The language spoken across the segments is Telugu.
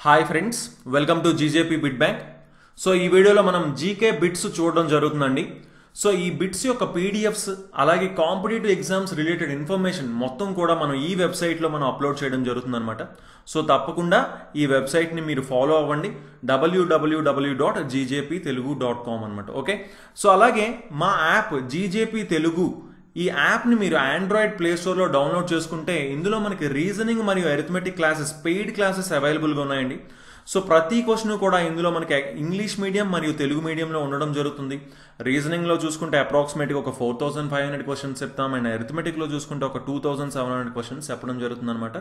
Hi friends, welcome to GJP bit bank. So ఈ వీడియోలో మనం జీకే బిట్స్ చూడడం జరుగుతుందండి. సో ఈ బిట్స్ యొక్క పీడిఎఫ్స్ అలాగే కాంపిటేటివ్ ఎగ్జామ్స్ రిలేటెడ్ ఇన్ఫర్మేషన్ మొత్తం కూడా మనం ఈ వెబ్సైట్లో మనం అప్లోడ్ చేయడం జరుగుతుందన్నమాట. సో తప్పకుండా ఈ వెబ్సైట్ని మీరు ఫాలో అవ్వండి, www.gjptelugu.com అనమాట. ఓకే, సో అలాగే మా యాప్ జీజేపీ తెలుగు, ఈ యాప్ని మీరు ఆండ్రాయిడ్ ప్లే స్టోర్లో డౌన్లోడ్ చేసుకుంటే ఇందులో మనకి రీజనింగ్ మరియు అరిథమెటిక్ క్లాసెస్, పెయిడ్ క్లాసెస్ అవైలబుల్గా ఉన్నాయండి. సో ప్రతి క్వశ్చన్ కూడా ఇందులో మనకి ఇంగ్లీష్ మీడియం మరియు తెలుగు మీడియంలో ఉండడం జరుగుతుంది. రీజనింగ్లో చూసుకుంటే అప్రాక్సిమేట్గా ఒక 4500 క్వశ్చన్స్ చెప్తాం, అండ్ అరిథమెటిక్లో చూసుకుంటే ఒక 2700 క్వశ్చన్స్ చెప్పడం జరుగుతుంది అనమాట.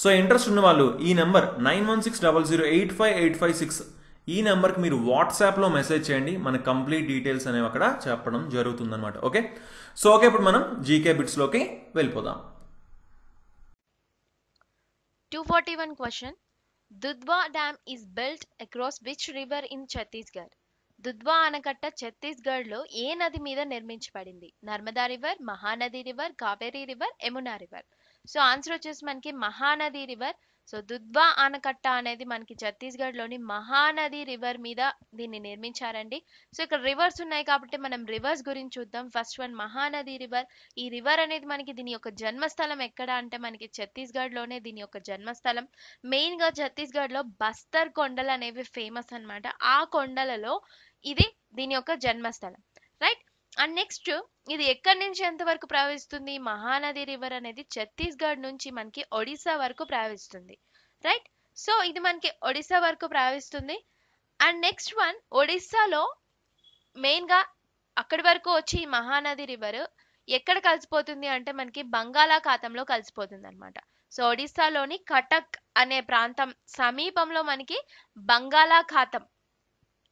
సో ఇంట్రెస్ట్ ఉన్న వాళ్ళు ఈ నెంబర్ 9160085856 ఈ నెంబర్కి మీరు వాట్సాప్లో మెసేజ్ చేయండి, మన కంప్లీట్ డీటెయిల్స్ అనేవి అక్కడ చెప్పడం జరుగుతుందన్నమాట. ఓకే, సో ఓకే, ఇప్పుడు మనం జీకే బిట్స్లోకి వెళ్ళిపోదాం. 241 question. Dudhwa Dam is built across which river in Chhattisgarh? Dudhwa ఆనకట్ట ఛత్తీస్గఢ్లో ఏ నది మీద నిర్మించబడింది? Narmada river, Mahanadi river, Kaveri river, Yamuna river. So answer వచ్చేసి మనకి మహానది రివర్. సో దుధ్వా ఆనకట్ట అనేది మనకి ఛత్తీస్గఢ్లోని మహానది రివర్ మీద దీన్ని నిర్మించారండి. సో ఇక్కడ రివర్స్ ఉన్నాయి కాబట్టి మనం రివర్స్ గురించి చూద్దాం. First one Mahanadi river. ఈ రివర్ అనేది మనకి దీని యొక్క జన్మస్థలం ఎక్కడ అంటే మనకి ఛత్తీస్గఢ్లోనే దీని యొక్క జన్మస్థలం. మెయిన్ గా ఛత్తీస్గఢ్లో బస్తర్ కొండలు అనేవి ఫేమస్ అన్నమాట. ఆ కొండలలో ఇది దీని యొక్క జన్మస్థలం, రైట్. అండ్ నెక్స్ట్ ఇది ఎక్కడి నుంచి ఎంత వరకు ప్రవహిస్తుంది? మహానది రివర్ అనేది ఛత్తీస్గఢ్ నుంచి మనకి ఒడిశా వరకు ప్రవహిస్తుంది, రైట్. సో ఇది మనకి ఒడిశా వరకు ప్రవహిస్తుంది. అండ్ నెక్స్ట్ వన్ ఒడిశాలో మెయిన్ గా అక్కడి వరకు వచ్చి ఈ మహానది రివర్ ఎక్కడ కలిసిపోతుంది అంటే మనకి బంగాళాఖాతంలో కలిసిపోతుంది అనమాట. సో ఒడిశాలోని కటక్ అనే ప్రాంతం సమీపంలో మనకి బంగాళాఖాతం,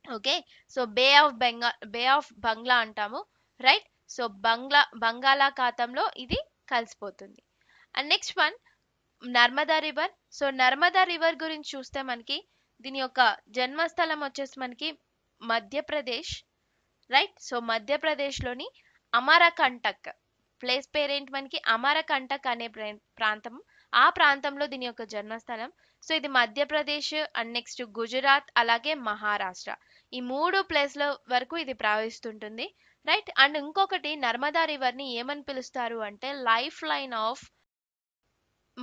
ఓకే, సో బే ఆఫ్ బంగ్లా అంటాము, రైట్. సో బంగాళాఖాతంలో ఇది కలిసిపోతుంది. And next one Narmada river. So Narmada river గురించి చూస్తే మనకి దీని యొక్క జన్మస్థలం వచ్చేసి మనకి మధ్యప్రదేశ్, రైట్. సో మధ్యప్రదేశ్లోని అమరకంటక్ ప్లేస్ పేరేంటి మనకి? అమరకంటక్ అనే ప్రాంతం. ఆ ప్రాంతంలో దీని యొక్క జన్మస్థలం. సో ఇది మధ్యప్రదేశ్ అండ్ నెక్స్ట్ గుజరాత్ అలాగే మహారాష్ట్ర, ఈ 3 ప్లేస్ల వరకు ఇది ప్రవహిస్తుంటుంది, రైట్. అండ్ ఇంకొకటి నర్మదా రివర్ ని ఏమని పిలుస్తారు అంటే life line of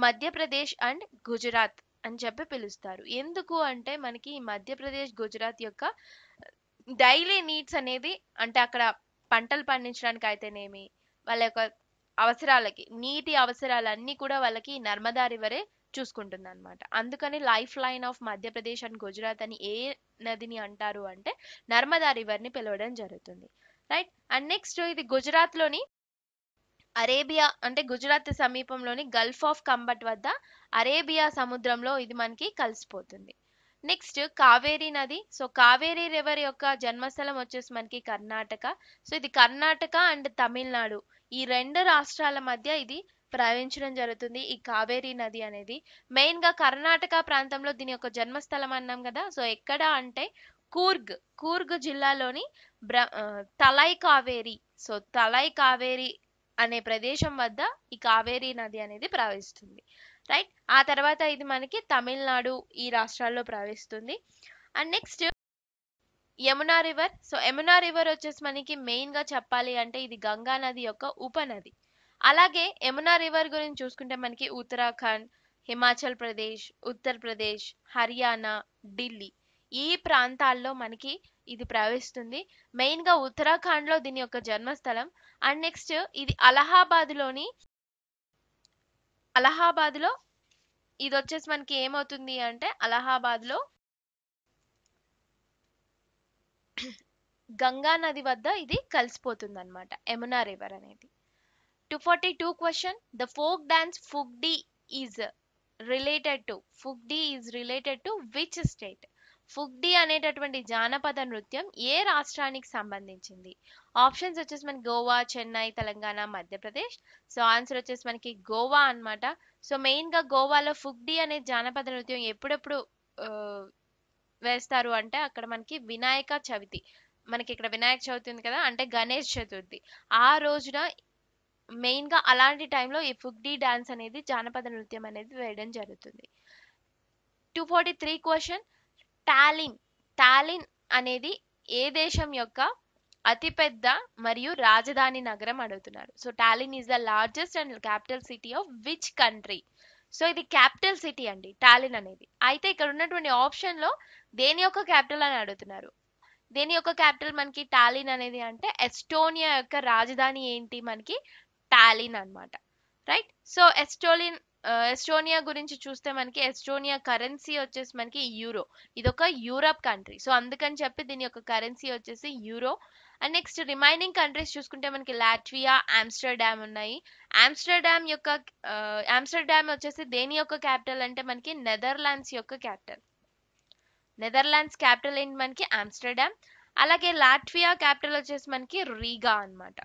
Madhya Pradesh and Gujarat అని చెప్పి పిలుస్తారు. ఎందుకు అంటే మనకి ఈ మధ్యప్రదేశ్ గుజరాత్ యొక్క డైలీ నీడ్స్ అనేది, అంటే అక్కడ పంటలు పండించడానికి అయితేనేమి, వాళ్ళ యొక్క అవసరాలకి నీటి అవసరాలన్నీ కూడా వాళ్ళకి నర్మదా రివరే చూసుకుంటుంది అనమాట. అందుకని life line of Madhya Pradesh and Gujarat అని ఏ నదిని అంటారు అంటే నర్మదా రివర్ ని పిలవడం జరుగుతుంది, రైట్. అండ్ నెక్స్ట్ ఇది గుజరాత్ లోని అరేబియా అంటే గుజరాత్ సమీపంలోని గల్ఫ్ ఆఫ్ కంబట్ వద్ద అరేబియా సముద్రంలో ఇది మనకి కలిసిపోతుంది. నెక్స్ట్ కావేరీ నది. సో కావేరీ రివర్ యొక్క జన్మస్థలం వచ్చేసి మనకి కర్ణాటక. సో ఇది కర్ణాటక అండ్ తమిళనాడు ఈ 2 రాష్ట్రాల మధ్య ఇది ప్రవహించడం జరుగుతుంది ఈ కావేరీ నది అనేది. మెయిన్ గా కర్ణాటక ప్రాంతంలో దీని యొక్క జన్మస్థలం అన్నాం కదా. సో ఎక్కడ అంటే కూర్గ్ జిల్లాలోని తలై కావేరీ. సో తలై కావేరీ అనే ప్రదేశం వద్ద ఈ కావేరీ నది అనేది ప్రవహిస్తుంది, రైట్. ఆ తర్వాత ఇది మనకి తమిళనాడు ఈ రాష్ట్రాల్లో ప్రవహిస్తుంది. And next Yamuna river. So Yamuna river వచ్చేసి మనకి మెయిన్ గా చెప్పాలి అంటే ఇది గంగా నది యొక్క ఉపనది. అలాగే యమునా రివర్ గురించి చూసుకుంటే మనకి ఉత్తరాఖండ్, హిమాచల్ ప్రదేశ్, ఉత్తరప్రదేశ్, హర్యానా, ఢిల్లీ ఈ ప్రాంతాల్లో మనకి ఇది ప్రవహిస్తుంది. మెయిన్ గా ఉత్తరాఖండ్ లో దీని యొక్క జన్మస్థలం. అండ్ నెక్స్ట్ ఇది అలహాబాద్ లో ఇది వచ్చేసి మనకి ఏమవుతుంది అంటే అలహాబాద్ లో గంగా నది వద్ద ఇది కలిసిపోతుంది అనమాట యమునా రివర్ అనేది. 242 question. The folk dance Fugdi is related to which state? Fugdi అనేటటువంటి జానపద నృత్యం ఏ రాష్ట్రానికి సంబంధించింది? ఆప్షన్స్ వచ్చేసి మనకి గోవా, చెన్నై, తెలంగాణ, మధ్యప్రదేశ్. సో ఆన్సర్ వచ్చేసి మనకి గోవా అన్నమాట. సో మెయిన్ గా గోవాలో ఫుగ్డి అనే జానపద నృత్యం ఎప్పుడెప్పుడు వేస్తారు అంటే అక్కడ మనకి వినాయక చవితి, మనకి ఇక్కడ వినాయక చవితి ఉంది కదా, అంటే గణేష్ చతుర్థి ఆ రోజున మెయిన్ గా అలాంటి టైంలో ఈ ఫుగ్డి డాన్స్ అనేది జానపద నృత్యం అనేది వేయడం జరుగుతుంది. 243 క్వశ్చన్, టాలిన్ అనేది ఏ దేశం యొక్క అతిపెద్ద మరియు రాజధాని నగరం అడుగుతున్నారు. So Tallinn is the largest and capital city of which country? So ఇది క్యాపిటల్ సిటీ అండి టాలిన్ అనేది. అయితే ఇక్కడ ఉన్నటువంటి ఆప్షన్ లో దేని యొక్క క్యాపిటల్ అని అడుగుతున్నారు. దేని యొక్క క్యాపిటల్ మనకి టాలిన్ అనేది అంటే ఎస్టోనియా యొక్క రాజధాని ఏంటి మనకి టాలిన్ అన్నమాట. రైట్. సో ఎస్టోనియా గురించి చూస్తే మనకి ఎస్టోనియా కరెన్సీ వచ్చేసి మనకి యూరో. ఇదొక యూరప్ కంట్రీ. సో అందుకని చెప్పి దీని యొక్క కరెన్సీ వచ్చేసి euro. And next remaining countries చూసుకుంటే మనకి లాట్వియా, ఆమ్స్టర్డామ్ ఉన్నాయి. ఆమ్స్టర్డామ్ వచ్చేసి దేని యొక్క క్యాపిటల్ అంటే మనకి నెదర్లాండ్స్ యొక్క క్యాపిటల్. నెదర్లాండ్స్ క్యాపిటల్ ఏంటి మనకి ఆమ్స్టర్డామ్. అలాగే లాట్వియా క్యాపిటల్ వచ్చేసి మనకి రీగా అన్నమాట.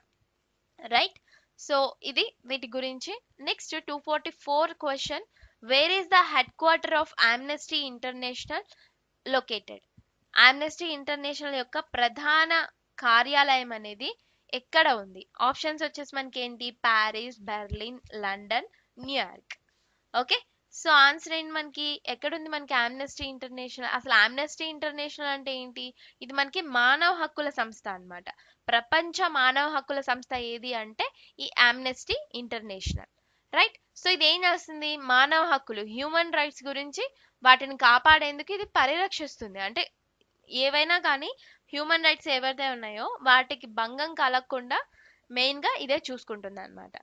రైట్. సో ఇది వీటి గురించి. Next 244 question, where is the head quarter of Amnesty international located? Amnesty international యొక్క ప్రధాన కార్యాలయం అనేది ఎక్కడ ఉంది? ఆప్షన్స్ వచ్చేసి మనకి ఏంటి Paris, Berlin, London, New York. Okay. So answer ఏంటి మనకి ఎక్కడుంది మనకి ఆమ్నెస్టీ ఇంటర్నేషనల్? అసలు ఆమ్నెస్టీ ఇంటర్నేషనల్ అంటే ఏంటి? ఇది మనకి మానవ హక్కుల సంస్థ అన్నమాట. ప్రపంచ మానవ హక్కుల సంస్థ ఏది అంటే ఈ ఆమ్నెస్టీ ఇంటర్నేషనల్. రైట్. సో ఇది ఏం చేస్తుంది? మానవ హక్కులు, హ్యూమన్ రైట్స్ గురించి వాటిని కాపాడేందుకు ఇది పరిరక్షిస్తుంది. అంటే ఏవైనా కానీ హ్యూమన్ రైట్స్ ఏవైతే ఉన్నాయో వాటికి భంగం కలగకుండా మెయిన్ గా ఇదే చూసుకుంటుంది అన్నమాట.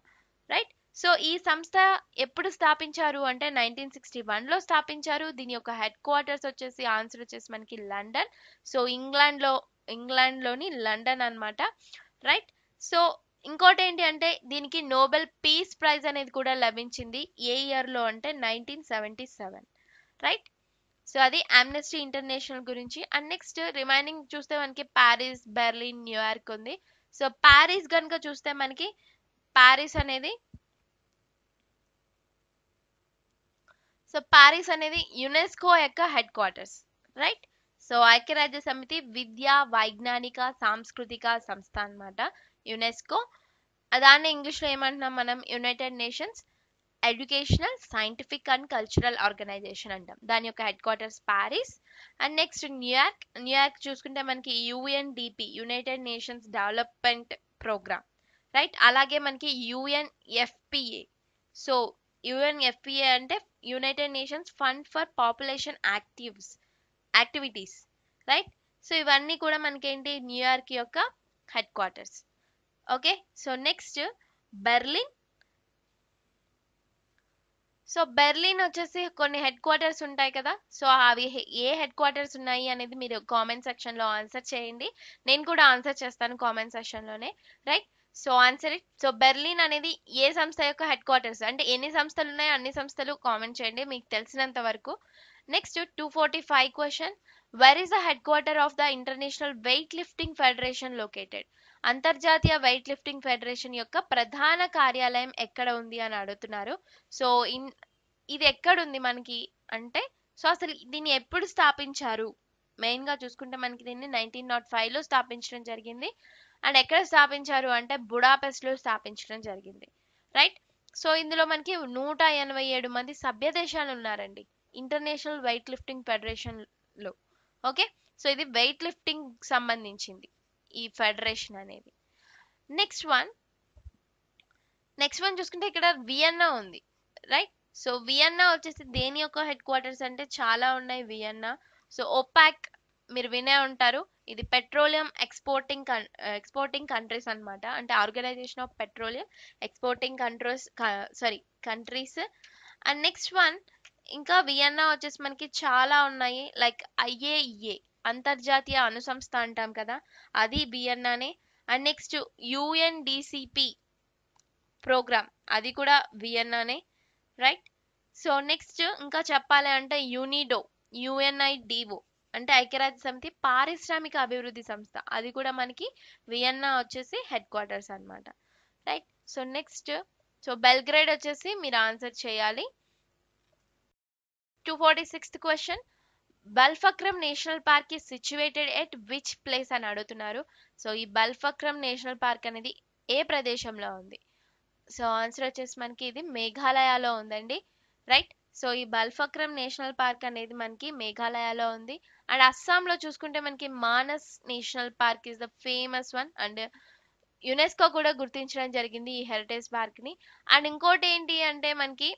రైట్. సో ఈ సంస్థ ఎప్పుడు స్థాపించారు అంటే 1961 లో స్థాపించారు. దీని యొక్క హెడ్ క్వార్టర్స్ వచ్చేసి ఆన్సర్ వచ్చేసి మనకి లండన్. సో ఇంగ్లాండ్ లోని లండన్ అన్నమాట. రైట్. సో ఇంకోటి ఏంటి అంటే దీనికి నోబెల్ పీస్ ప్రైజ్ అనేది కూడా లభించింది. ఏ ఇయర్ లో అంటే 1977. రైట్. సో అది ఆమ్నెస్టీ ఇంటర్నేషనల్ గురించి. అండ్ నెక్స్ట్ రిమైనింగ్ చూస్తే మనకి ప్యారిస్, బెర్లిన్, న్యూయార్క్ ఉంది. సో ప్యారిస్ కనుక చూస్తే మనకి ప్యారిస్ అనేది యునెస్కో యొక్క హెడ్ క్వార్టర్స్. రైట్. సో ఐక్యరాజ్య సమితి విద్యా, వైజ్ఞానిక, సాంస్కృతిక సంస్థ అన్నమాట యునెస్కో. దాన్ని ఇంగ్లీష్ లో ఏమంటున్నాం మనం? United Nations educational, scientific and cultural organization అంటాం. దాని యొక్క headquarters Paris. And next New York చూసుకుంటే మనకి UNDP, United Nations development programme. Right. అలాగే మనకి యుఎన్ఎఫ్పిఏ. సో యుఎన్ఎఫ్పిఏ అంటే United Nations fund for population activities. Right. సో ఇవన్నీ కూడా మనకేంటి న్యూయార్క్ యొక్క headquarters. Okay. So next Berlin. So Berlin వచ్చేసి కొన్ని హెడ్ క్వార్టర్స్ ఉంటాయి కదా. సో అవి ఏ హెడ్ క్వార్టర్స్ ఉన్నాయి అనేది మీరు కామెంట్ సెక్షన్ లో ఆన్సర్ చేయండి. నేను కూడా ఆన్సర్ చేస్తాను కామెంట్ సెక్షన్ లోనే. Right. So answer it. So Berlin అనేది ఏ సంస్థ యొక్క హెడ్ క్వార్టర్స్ అంటే ఎన్ని సంస్థలు ఉన్నాయో అన్ని సంస్థలు కామెంట్ చేయండి మీకు తెలిసినంత వరకు. Next 245 question, where is the head quarter of the international weight lifting federation located? అంతర్జాతీయ వెయిట్ లిఫ్టింగ్ ఫెడరేషన్ యొక్క ప్రధాన కార్యాలయం ఎక్కడ ఉంది అని అడుగుతున్నారు. సో ఇది ఎక్కడుంది మనకి అంటే, సో అసలు దీన్ని ఎప్పుడు స్థాపించారు? మెయిన్ గా చూసుకుంటే మనకి దీన్ని 1905 లో స్థాపించడం జరిగింది. అండ్ ఎక్కడ స్థాపించారు అంటే బుడాపెస్ట్ లో స్థాపించడం జరిగింది. రైట్. సో ఇందులో మనకి 187 మంది సభ్య దేశాలు ఉన్నారండి ఇంటర్నేషనల్ వెయిట్ లిఫ్టింగ్ ఫెడరేషన్ లో. ఓకే. సో ఇది వెయిట్ లిఫ్టింగ్ సంబంధించింది ఈ ఫెడరేషన్ అనేది. నెక్స్ట్ వన్ చూసుకుంటే ఇక్కడ వియన్నా ఉంది. రైట్. సో వియన్నా వచ్చేసి దేని యొక్క హెడ్ క్వార్టర్స్ అంటే చాలా ఉన్నాయి వియన్నా. సో ఓపాక్ మీరు వినే ఉంటారు. ఇది పెట్రోలియం ఎక్స్పోర్టింగ్ కంట్రీస్ అన్నమాట. అంటే organization of petroleum exporting countries. And next one ఇంకా వియన్నా వచ్చేసి మనకి చాలా ఉన్నాయి. లైక్ IAEA అంతర్జాతీయ అణు సంస్థ అంటాం కదా, అది వియన్నానే. అండ్ నెక్స్ట్ UNDCP ప్రోగ్రామ్, అది కూడా వియన్నానే. రైట్. సో నెక్స్ట్ ఇంకా చెప్పాలి అంటే UNIDO అంటే ఐక్యరాజ్య సమితి పారిశ్రామిక అభివృద్ధి సంస్థ, అది కూడా మనకి వియన్నా వచ్చేసి హెడ్ క్వార్టర్స్ అన్నమాట. రైట్. సో నెక్స్ట్ బెల్గ్రేడ్ వచ్చేసి మీరు ఆన్సర్ చేయాలి. 246th question, Balphakram national park is situated at which place అని అడుగుతున్నారు. సో ఈ బల్ఫక్రమ్ నేషనల్ పార్క్ అనేది ఏ ప్రదేశంలో ఉంది? సో ఆన్సర్ వచ్చేసి మనకి ఇది మేఘాలయలో ఉందండి. రైట్. సో ఈ బల్ఫక్రమ్ నేషనల్ పార్క్ అనేది మనకి మేఘాలయలో ఉంది. అండ్ అస్సాంలో చూసుకుంటే మనకి Manas national park is the famous one. And UNESCO కూడా గుర్తించడం జరిగింది ఈ హెరిటేజ్ పార్క్ ని. అండ్ ఇంకోటి ఏంటి అంటే మనకి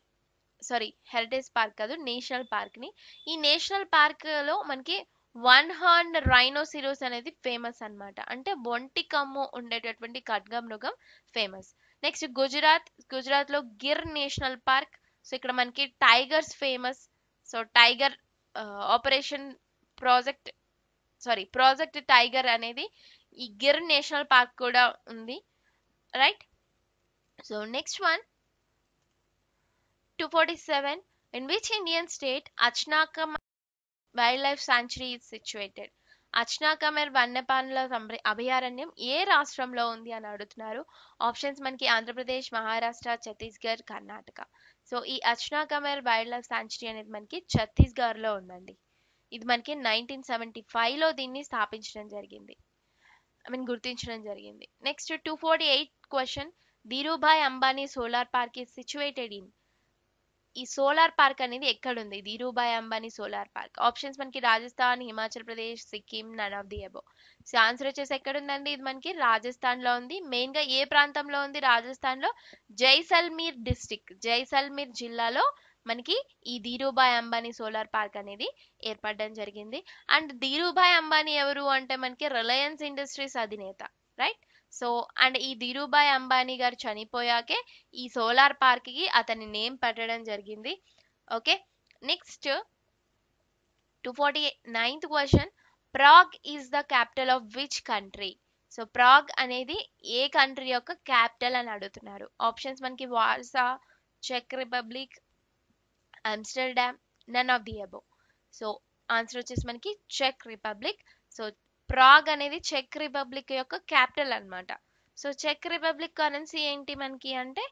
హెరిటేజ్ పార్క్ కాదు, నేషనల్ పార్క్ ని. ఈ నేషనల్ పార్క్ లో మనకి 1 హార్న్ రైనోసిరోస్ అనేది ఫేమస్ అన్నమాట. అంటే ఒంటి కమ్ము ఉండేటటువంటి ఖడ్గమృగం ఫేమస్. నెక్స్ట్ గుజరాత్ లో గిర్ నేషనల్ పార్క్. సో ఇక్కడ మనకి tigers famous. So tiger operation project tiger అనేది ఈ గిర్ నేషనల్ పార్క్ కూడా ఉంది, right. So next one 247. In which Indian state Achnakamer Wildlife Sanctuary is situated? అచ్నాకమర్ వన్యప్రాణుల అభయారణ్యం ఏ రాష్ట్రంలో ఉంది అని అడుగుతున్నారు. ఆప్షన్స్ మనకి ఆంధ్రప్రదేశ్, మహారాష్ట్ర, ఛత్తీస్గఢ్, కర్ణాటక. సో ఈ అచ్నాకమర్ వైల్డ్ లైఫ్ సాంచురీ అనేది మనకి ఛత్తీస్గఢ్ లో ఉందండి. ఇది మనకి 1975 లో దీన్ని స్థాపించడం జరిగింది, గుర్తించడం జరిగింది. Next 248 question. Dhirubhai Ambani solar park is situated in. ఈ సోలార్ పార్క్ అనేది ఎక్కడుంది? Dhirubhai Ambani solar park. Options మనకి Rajasthan, Himachal Pradesh, Sikkim, none of the above. So answer వచ్చేసి ఎక్కడుందండి? ఇది మనకి రాజస్థాన్ లో ఉంది. మెయిన్ గా ఏ ప్రాంతంలో ఉంది రాజస్థాన్ లో? జైసల్మీర్ డిస్ట్రిక్ట్, జైసల్మీర్ జిల్లాలో మనకి ఈ ధీరుభాయ్ అంబానీ సోలార్ పార్క్ అనేది ఏర్పడడం జరిగింది. అండ్ ధీరుభాయ్ అంబానీ ఎవరు అంటే మనకి రిలయన్స్ ఇండస్ట్రీస్ అధినేత, రైట్. సో అండ్ ఈ ధీరుభాయ్ అంబానీ గారు చనిపోయాకే ఈ సోలార్ పార్క్ కి అతని నేమ్ పెట్టడం జరిగింది. Okay. Next 249th question. Prague is the capital of which country? So Prague అనేది ఏ కంట్రీ యొక్క క్యాపిటల్ అని అడుగుతున్నారు. ఆప్షన్స్ మనకి వార్సా, చెక్ Republic, Amsterdam, none of the above. So answer వచ్చేసి మనకి చెక్ రిపబ్లిక్. సో ప్రాగ్ అనేది చెక్ రిపబ్లిక్ యొక్క క్యాపిటల్ అన్నమాట. సో చెక్ రిపబ్లిక్ కరెన్సీ ఏంటి మనకి అంటే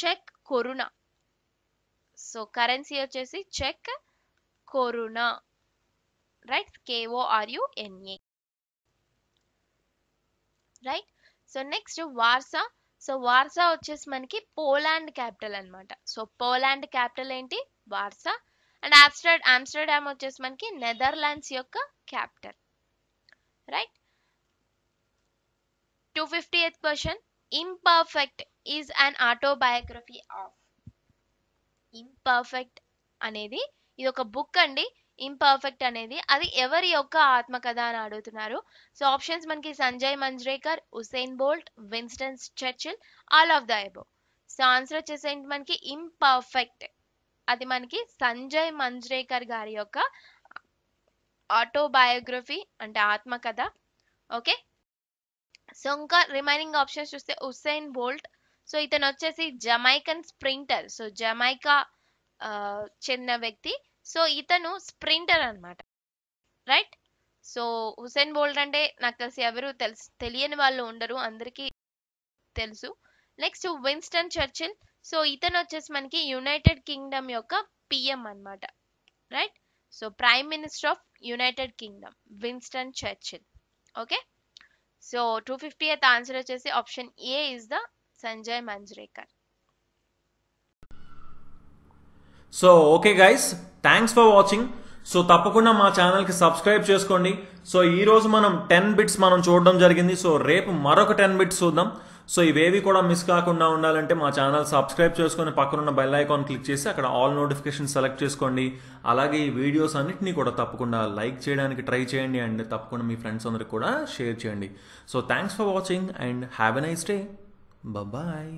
చెక్ కొరునా. సో కరెన్సీ వచ్చేసి చెక్ koruna, right, KORUNA, right. So next Warsaw. So Warsaw వచ్చేసి మనకి పోలాండ్ క్యాపిటల్ అన్నమాట. సో పోలాండ్ క్యాపిటల్ ఏంటి? వార్సా. అండ్ ఆమ్స్టర్డామ్ వచ్చేసి మనకి నెదర్లాండ్స్ యొక్క capital, right. 250th question. Imperfect is an autobiography of. Imperfect అనేది ఇది ఒక బుక్ అండి. ఇంపర్ఫెక్ట్ అనేది అది ఎవరి యొక్క ఆత్మకథ అని అడుగుతున్నారు. సో ఆప్షన్స్ మనకి Sanjay Manjrekar, Usain Bolt, Winston Churchill, all of the above. So answer వచ్చేసి మనకి ఇంపర్ఫెక్ట్. అది మనకి సంజయ్ మంజ్రేకర్ గారి యొక్క ఆటోబయోగ్రఫీ అంటే ఆత్మకథ. ఓకే. సో ఇంకా రిమైనింగ్ ఆప్షన్స్ చూస్తే ఉసేన్ బోల్ట్. సో ఇతను వచ్చేసి జమైకన్ స్ప్రింటర్. సో జమైకా చెందిన వ్యక్తి. సో ఇతను స్ప్రింటర్ అన్నమాట, రైట్. సో ఉసేన్ బోల్ట్ అంటే నాకు తెలిసి ఎవరు తెలియని వాళ్ళు ఉండరు, అందరికీ తెలుసు. Next Winston Churchill. సో ఇతను వచ్చేసి మనకి యునైటెడ్ కింగ్డమ్ యొక్క PM అన్నమాట, right. So prime minister of United Kingdom Winston Churchill. Okay. So 250th answer వచ్చేసి option A is the Sanjay Manjrekar. So okay guys, thanks for watching. So తప్పకుండా మా ఛానల్కి సబ్స్క్రైబ్ చేసుకోండి. సో ఈ రోజు మనం 10 బిట్స్ మనం చూడడం జరిగింది. సో రేపు మరొక 10 బిట్స్ చూద్దాం. సో ఇవేవి కూడా మిస్ కాకుండా ఉండాలంటే మా ఛానల్ సబ్స్క్రైబ్ చేసుకొని పక్కనున్న బెల్ ఐకాన్ క్లిక్ చేసి అక్కడ ఆల్ నోటిఫికేషన్ సెలెక్ట్ చేసుకోండి. అలాగే ఈ వీడియోస్ అన్నిటినీ కూడా తప్పకుండా లైక్ చేయడానికి ట్రై చేయండి అండ్ తప్పకుండా మీ ఫ్రెండ్స్ అందరికి కూడా షేర్ చేయండి. So thanks for watching and have a nice day. Bye.